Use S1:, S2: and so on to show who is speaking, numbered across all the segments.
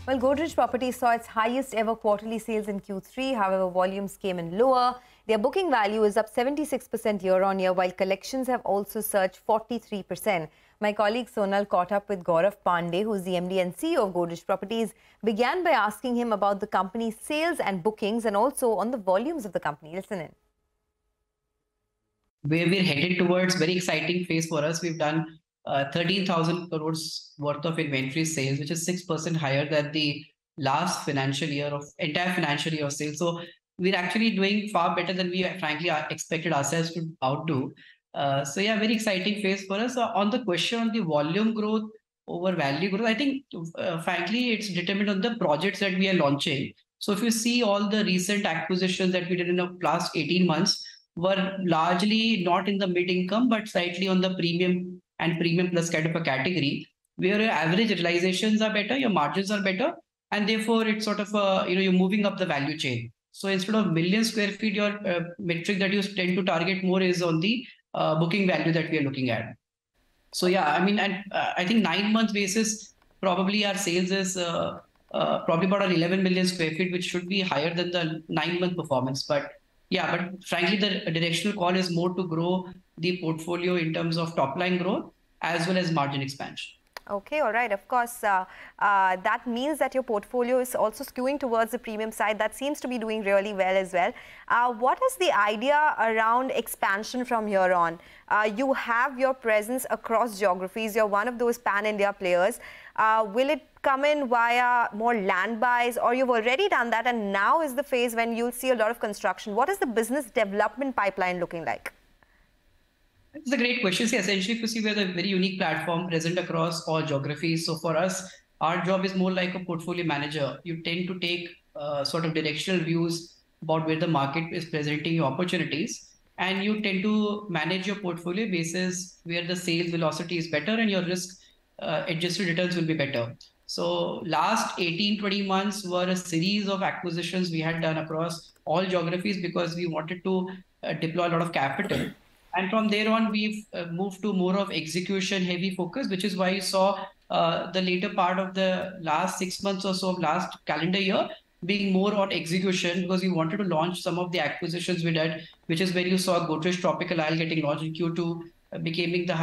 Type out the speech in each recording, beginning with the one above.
S1: Well, Godrej Properties saw its highest ever quarterly sales in Q3. However, volumes came in lower. Their booking value is up 76% year-on-year, while collections have also surged 43%. My colleague Sonal caught up with Gaurav Pandey, who is the MD and CEO of Godrej Properties, began by asking him about the company's sales and bookings and also on the volumes of the company. Listen in.
S2: Where we're headed towards very exciting phase for us. We've done 13,000 crores worth of inventory sales, which is 6% higher than the last entire financial year of sales. So we're actually doing far better than we frankly expected ourselves to outdo. So yeah, very exciting phase for us. On the question on the volume growth over value growth, I think frankly it's determined on the projects that we are launching. So if you see all the recent acquisitions that we did in the last 18 months were largely not in the mid-income, but slightly on the premium and premium plus kind of a category, where your average realizations are better, your margins are better, and therefore it's sort of you're moving up the value chain. So instead of million square feet, your metric that you tend to target more is on the booking value that we are looking at. So yeah, I mean, and I think 9 month basis, probably our sales is probably about 11 million square feet, which should be higher than the 9 month performance. But yeah, but frankly, the directional call is more to grow the portfolio in terms of top line growth as well as margin expansion.
S1: Okay, all right. Of course, that means that your portfolio is also skewing towards the premium side. That seems to be doing really well as well. What is the idea around expansion from here on? You have your presence across geographies. You're one of those pan-India players. Will it come in via more land buys, or you've already done that and now is the phase when you'll see a lot of construction? What is the business development pipeline looking like?
S2: It's a great question. See, essentially, if you see, we're a very unique platform present across all geographies. So for us, our job is more like a portfolio manager. You tend to take sort of directional views about where the market is presenting you opportunities, and you tend to manage your portfolio basis where the sales velocity is better and your risk adjusted returns will be better. So last 18-20 months were a series of acquisitions we had done across all geographies because we wanted to deploy a lot of capital. And from there on, we've moved to more of execution heavy focus, which is why you saw the later part of the last 6 months or so of last calendar year being more on execution, because we wanted to launch some of the acquisitions we did, which is where you saw Godrej Tropical Isle getting launched in Q2, became the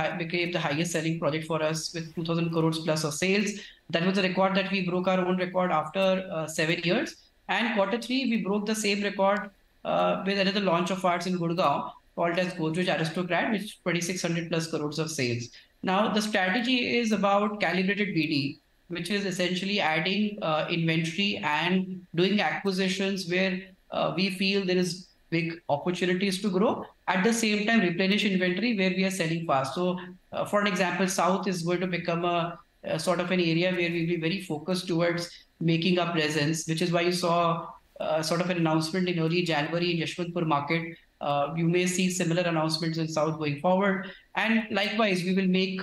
S2: highest selling project for us with 2,000 crores plus of sales. That was a record that we broke our own record after 7 years. And Q3, we broke the same record with another launch of ours in Gurgaon, called as Godrej Aristocrat, which is 2,600 plus crores of sales. Now, the strategy is about calibrated BD, which is essentially adding inventory and doing acquisitions where we feel there is big opportunities to grow. At the same time, replenish inventory where we are selling fast. So, for an example, South is going to become a sort of an area where we'll be very focused towards making our presence, which is why you saw sort of an announcement in early January in Yashwantpur market. You may see similar announcements in South going forward. And likewise, we will make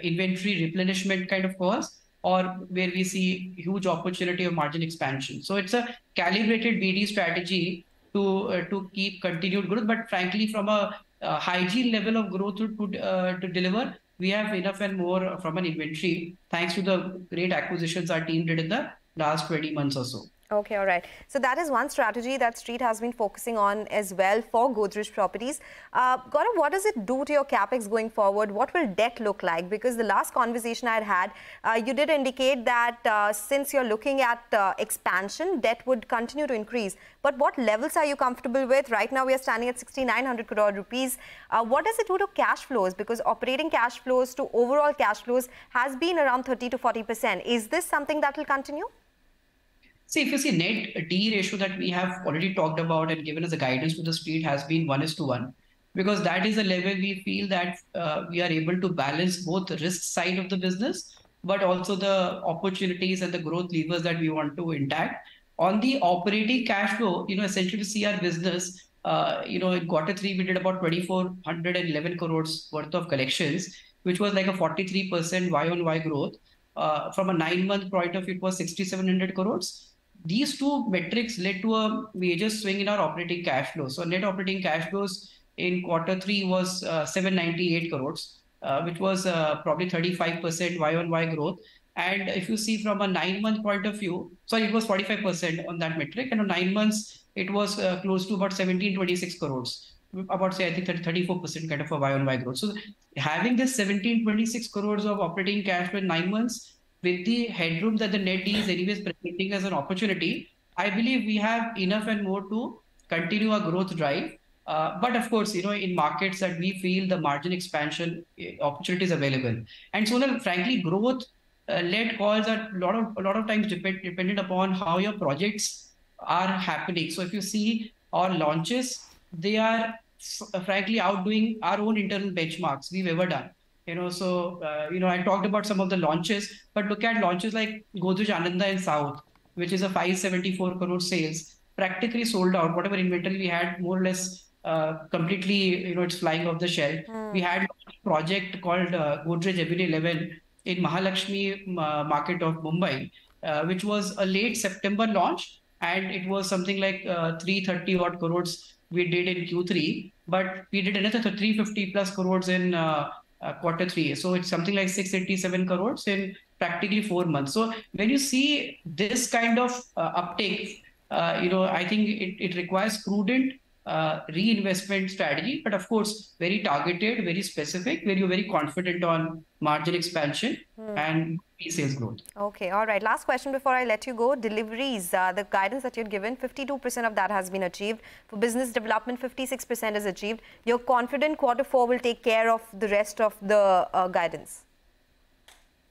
S2: inventory replenishment kind of calls, or where we see huge opportunity of margin expansion. So it's a calibrated BD strategy to keep continued growth. But frankly, from a hygiene level of growth to deliver, we have enough and more from an inventory, thanks to the great acquisitions our team did in the last 20 months or so.
S1: Okay, all right. So that is one strategy that Street has been focusing on as well for Godrej Properties. Gaurav, what does it do to your capex going forward? What will debt look like? Because the last conversation I had, you did indicate that since you're looking at expansion, debt would continue to increase. But what levels are you comfortable with? Right now, we are standing at 6,900 crore rupees. What does it do to cash flows? Because operating cash flows to overall cash flows has been around 30 to 40%. Is this something that will continue?
S2: See, if you see net D ratio that we have already talked about and given as a guidance to the Street has been 1:1, because that is a level we feel that we are able to balance both the risk side of the business, but also the opportunities and the growth levers that we want to intact. On the operating cash flow, essentially to see our business, in Q3, we did about 2,411 crores worth of collections, which was like a 43% Y-on-Y growth. From a 9 month point of view, it was 6,700 crores. These two metrics led to a major swing in our operating cash flow. So net operating cash flows in Q3 was 798 crores, which was probably 35% Y-on-Y growth. And if you see from a 9-month point of view, sorry, it was 45% on that metric. And on 9 months, it was close to about 1726 crores. About, say, I think 34% kind of a Y-on-Y growth. So having this 1726 crores of operating cash flow in 9 months, with the headroom that the net D is anyways presenting as an opportunity, I believe we have enough and more to continue our growth drive. But of course, in markets that we feel the margin expansion opportunities available. And so, frankly, growth led calls are a lot of times dependent upon how your projects are happening. So if you see our launches, they are frankly outdoing our own internal benchmarks we've ever done. I talked about some of the launches, but look at launches like Godrej Ananda in South, which is a 574 crore sales, practically sold out. Whatever inventory we had, more or less completely, it's flying off the shelf. We had a project called Godrej Avenue 11 in Mahalakshmi market of Mumbai, which was a late September launch, and it was something like 330 odd crores we did in Q3, but we did another 350 plus crores in Q3. So it's something like 687 crores in practically 4 months. So when you see this kind of uptake, I think it requires prudent reinvestment strategy, but of course, very targeted, very specific, where you're very confident on margin expansion and sales growth.
S1: Okay, all right. Last question before I let you go. Deliveries, the guidance that you'd given, 52% of that has been achieved. For business development, 56% is achieved. You're confident Q4 will take care of the rest of the guidance?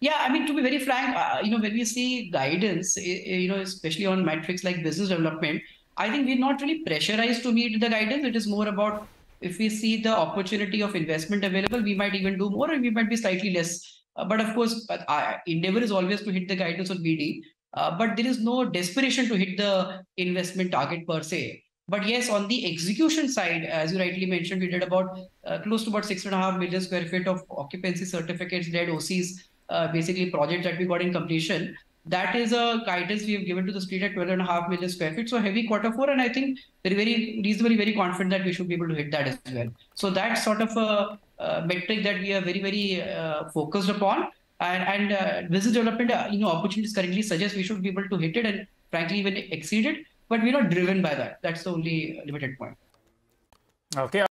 S2: Yeah, I mean, to be very frank, when we see guidance, especially on metrics like business development, I think we're not really pressurized to meet the guidance. It is more about if we see the opportunity of investment available, we might even do more and we might be slightly less. But of course, our endeavor is always to hit the guidance on BD. But there is no desperation to hit the investment target per se. But yes, on the execution side, as you rightly mentioned, we did about close to about 6.5 million square feet of occupancy certificates, led OCs, basically projects that we got in completion. That is a guidance we have given to the street at 12.5 million square feet. So heavy Q4, and I think they're very reasonably very confident that we should be able to hit that as well. So that's sort of a metric that we are very, very focused upon. And business development, opportunities currently suggest we should be able to hit it and frankly even exceed it. But we're not driven by that. That's the only limited point.
S3: Okay.